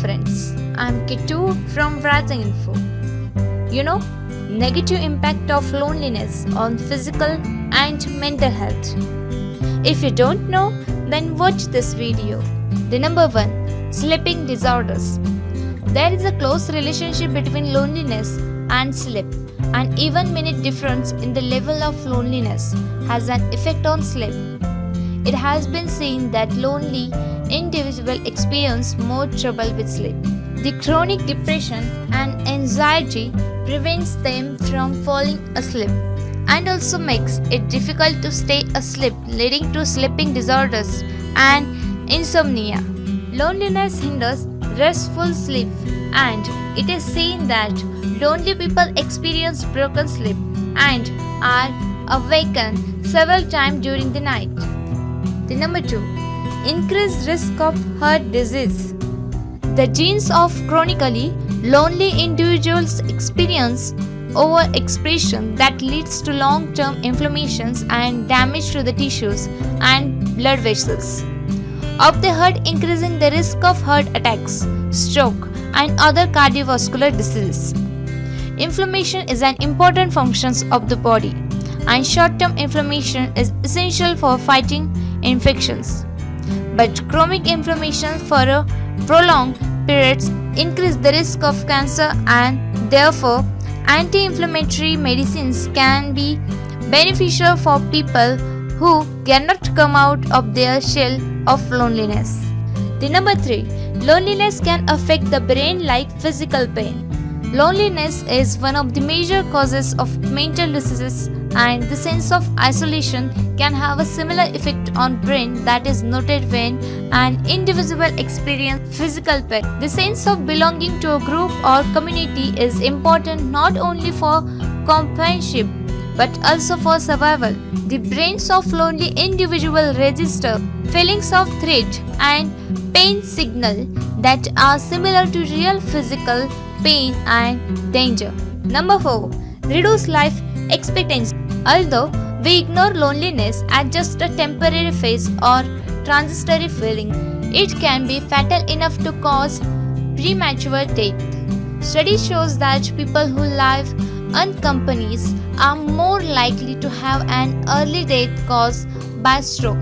friends, I'm Kitu from Risinginfo. Negative impact of loneliness on physical and mental health. If you don't know, then watch this video. The number 1, sleeping disorders. There is a close relationship between loneliness and sleep. An even minute difference in the level of loneliness has an effect on sleep. It has been seen that lonely individuals experience more trouble with sleep. The chronic depression and anxiety prevents them from falling asleep and also makes it difficult to stay asleep, leading to sleeping disorders and insomnia. Loneliness hinders restful sleep, and it is seen that lonely people experience broken sleep and are awakened several times during the night. The number 2, increased risk of heart disease. The genes of chronically lonely individuals experience overexpression that leads to long-term inflammations and damage to the tissues and blood vessels of the heart, increasing the risk of heart attacks, stroke, and other cardiovascular diseases. Inflammation is an important function of the body, and short-term inflammation is essential for fighting infections. But chronic inflammation for a prolonged periods increase the risk of cancer, and therefore anti-inflammatory medicines can be beneficial for people who cannot come out of their shell of loneliness. The number 3, loneliness can affect the brain like physical pain. Loneliness is one of the major causes of mental diseases, and the sense of isolation can have a similar effect on brain that is noted when an individual experiences physical pain. The sense of belonging to a group or community is important not only for companionship but also for survival. The brains of lonely individuals register feelings of threat and pain signal that are similar to real physical pain and danger. Number 4, reduce life expectancy. Although we ignore loneliness as just a temporary phase or transitory feeling, it can be fatal enough to cause premature death. Study shows that people who live unaccompanied are more likely to have an early death caused by stroke,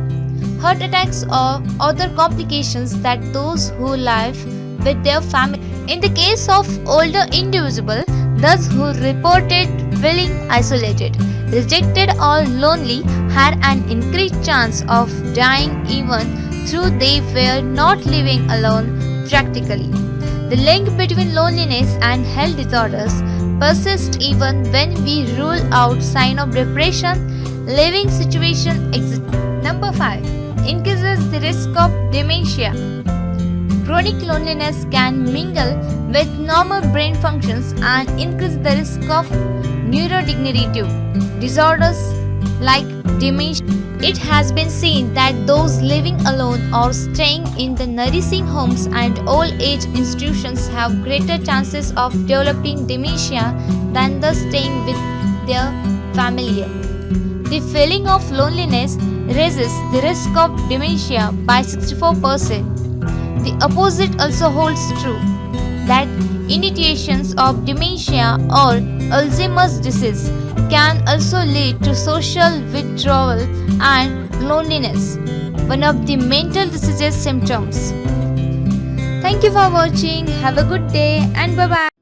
heart attacks, or other complications than those who live with their family. In the case of older individuals, those who reported feeling isolated, rejected, or lonely had an increased chance of dying even though they were not living alone practically. The link between loneliness and health disorders persists even when we rule out signs of depression. Living situation exist. Number 5, increases the risk of dementia. Chronic loneliness can mingle with normal brain functions and increase the risk of neurodegenerative disorders like dementia. It has been seen that those living alone or staying in the nursing homes and old age institutions have greater chances of developing dementia than those staying with their family. The feeling of loneliness raises the risk of dementia by 64%. The opposite also holds true, that initiations of dementia or Alzheimer's disease can also lead to social withdrawal and loneliness, one of the mental diseases symptoms. Thank you for watching. Have a good day and bye-bye.